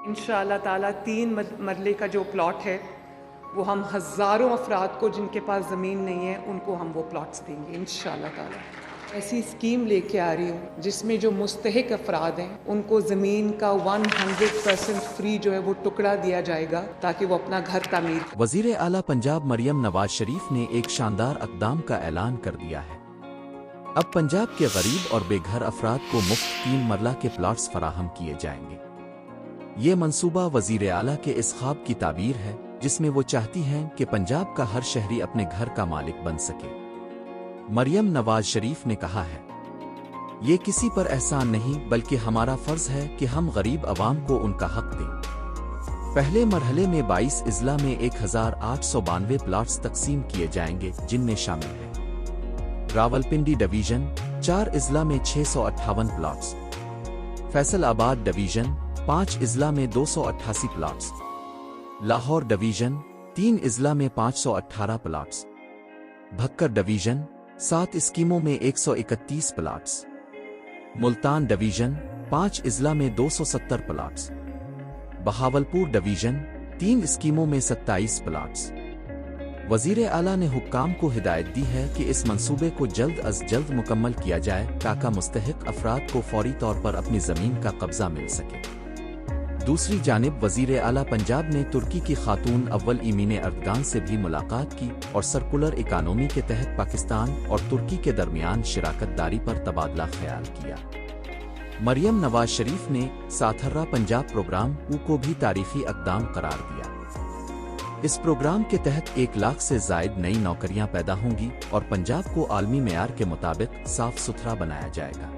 इंशाअल्लाह ताला 3 मरले का जो प्लॉट है वो हम हज़ारों अफराद को जिनके पास ज़मीन नहीं है उनको हम वो प्लॉट्स देंगे इंशाअल्लाह ताला। ऐसी स्कीम लेके आ रही हूँ जिसमें जो मुस्तहिक अफराद हैं उनको ज़मीन का 100% फ्री जो है वो टुकड़ा दिया जाएगा ताकि वो अपना घर तामीर। वज़ीर आला पंजाब मरियम नवाज शरीफ ने एक शानदार इक़दाम का ऐलान कर दिया है। अब पंजाब के गरीब और बेघर अफराद को मुफ्त 3 मरला के प्लॉट्स फराहम किए जाएंगे। ये मंसूबा वज़ीर आला के इस ख्वाब की ताबीर है जिसमें वो चाहती हैं कि पंजाब का हर शहरी अपने घर का मालिक बन सके। मरियम नवाज शरीफ ने कहा है, ये किसी पर एहसान नहीं बल्कि हमारा फर्ज है कि हम गरीब अवाम को उनका हक दें। पहले मरहले में 22 इज़ला में 1892 प्लॉट्स तकसीम किए जाएंगे जिनमें शामिल हैं रावलपिंडी डिवीजन 4 इज़ला में 658 प्लॉट्स, फैसलाबाद डिवीजन 5 इज़ला में 288 प्लॉट्स, लाहौर डिवीजन 3 इज़ला में 518 प्लॉट्स, भक्कर डिवीजन 7 स्कीमों में 131 प्लॉट्स, मुल्तान डिवीजन 5 इज़ला में 270 प्लॉट्स, बहावलपुर डिवीजन 3 स्कीमों में 27 प्लॉट्स। वज़ीर आला ने हुक्काम को हिदायत दी है कि इस मंसूबे को जल्द अज जल्द मुकम्मल किया जाए ताकि मुस्तहिक अफराद को फौरी तौर पर अपनी ज़मीन का कब्ज़ा मिल सके। दूसरी जानिब वज़ीर आला पंजाब ने तुर्की की खातून अव्वल इमीन अर्दगान से भी मुलाकात की और सर्कुलर इकानमी के तहत पाकिस्तान और तुर्की के दरमियान शराकत दारी पर तबादला ख्याल किया। मरियम नवाज शरीफ ने साथर्रा पंजाब प्रोग्राम को भी तारीखी इक़दाम करार दिया। इस प्रोग्राम के तहत 1 लाख से ज़ायद नई नौकरियां पैदा होंगी और पंजाब को आलमी मेयार के मुताबिक साफ सुथरा बनाया जाएगा।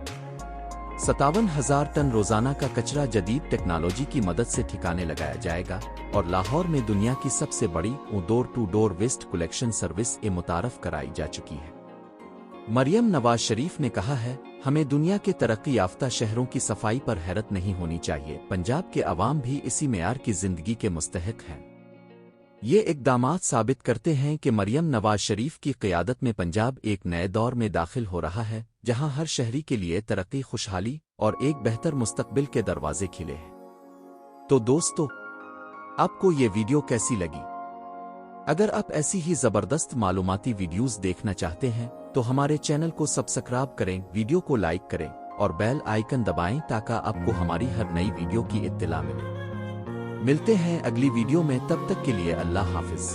57,000 टन रोजाना का कचरा जदीद टेक्नोलॉजी की मदद से ठिकाने लगाया जाएगा और लाहौर में दुनिया की सबसे बड़ी door to door waste collection service मुतारफ कराई जा चुकी है। मरियम नवाज शरीफ ने कहा है, हमें दुनिया के तरक्की याफ्ता शहरों की सफाई पर हैरत नहीं होनी चाहिए। पंजाब के अवाम भी इसी मेयार की जिंदगी के मुस्तहिक हैं। ये इक़दामात साबित करते हैं कि मरियम नवाज शरीफ की क़यादत में पंजाब एक नए दौर में दाखिल हो रहा है जहां हर शहरी के लिए तरक्की, खुशहाली और एक बेहतर मुस्तकबिल के दरवाजे खिले हैं। तो दोस्तों, आपको ये वीडियो कैसी लगी? अगर आप ऐसी ही ज़बरदस्त मालूमाती वीडियोस देखना चाहते हैं तो हमारे चैनल को सब्सक्राइब करें, वीडियो को लाइक करें और बेल आइकन दबाएं ताकि आपको हमारी हर नई वीडियो की इत्तिला मिले। मिलते हैं अगली वीडियो में, तब तक के लिए अल्लाह हाफिज।